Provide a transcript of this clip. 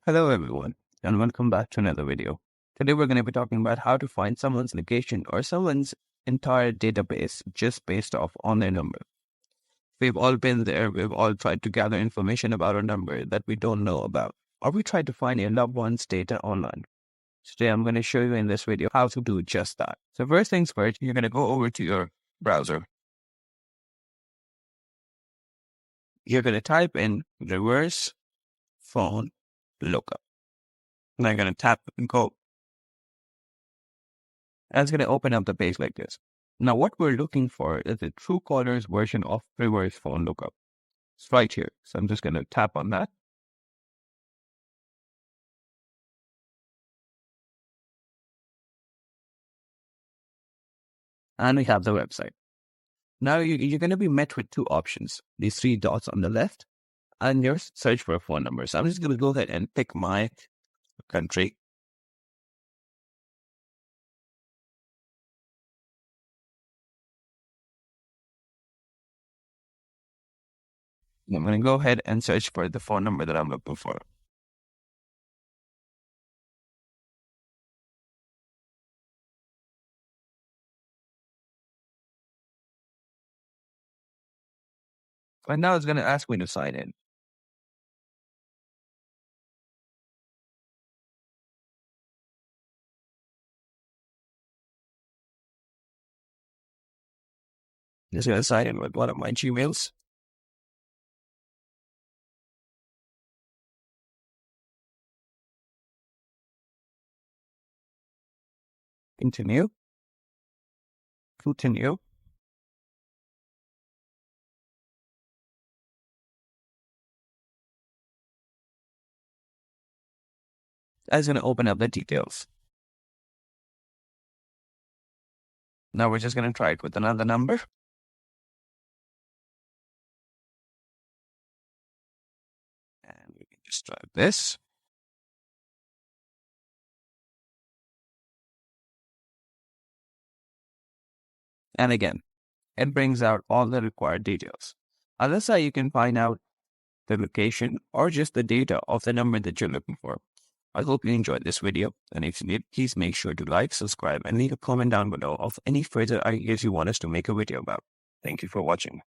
Hello everyone, and welcome back to another video. Today we're going to be talking about how to find someone's location or someone's entire database just based off on their number. We've all been there, we've all tried to gather information about a number that we don't know about, or we tried to find a loved one's data online. Today I'm going to show you in this video how to do just that. So first things first, you're going to go over to your browser. You're going to type in reverse phone lookup. And I'm going to tap and go. And it's going to open up the page like this. Now, what we're looking for is the Truecaller's version of reverse phone lookup. It's right here. So I'm just going to tap on that. And we have the website. Now, you're going to be met with two options. These three dots on the left and your search for a phone number. So I'm just going to go ahead and pick my country. I'm going to go ahead and search for the phone number that I'm looking for. And now it's going to ask me to sign in. Just going to sign in with one of my Gmails. Continue. Continue. That's going to open up the details. Now we're just going to try it with another number. And we can just try this. And again, it brings out all the required details. On this side, you can find out the location or just the data of the number that you're looking for. I hope you enjoyed this video. And if you did, please make sure to like, subscribe, and leave a comment down below of any further ideas you want us to make a video about. Thank you for watching.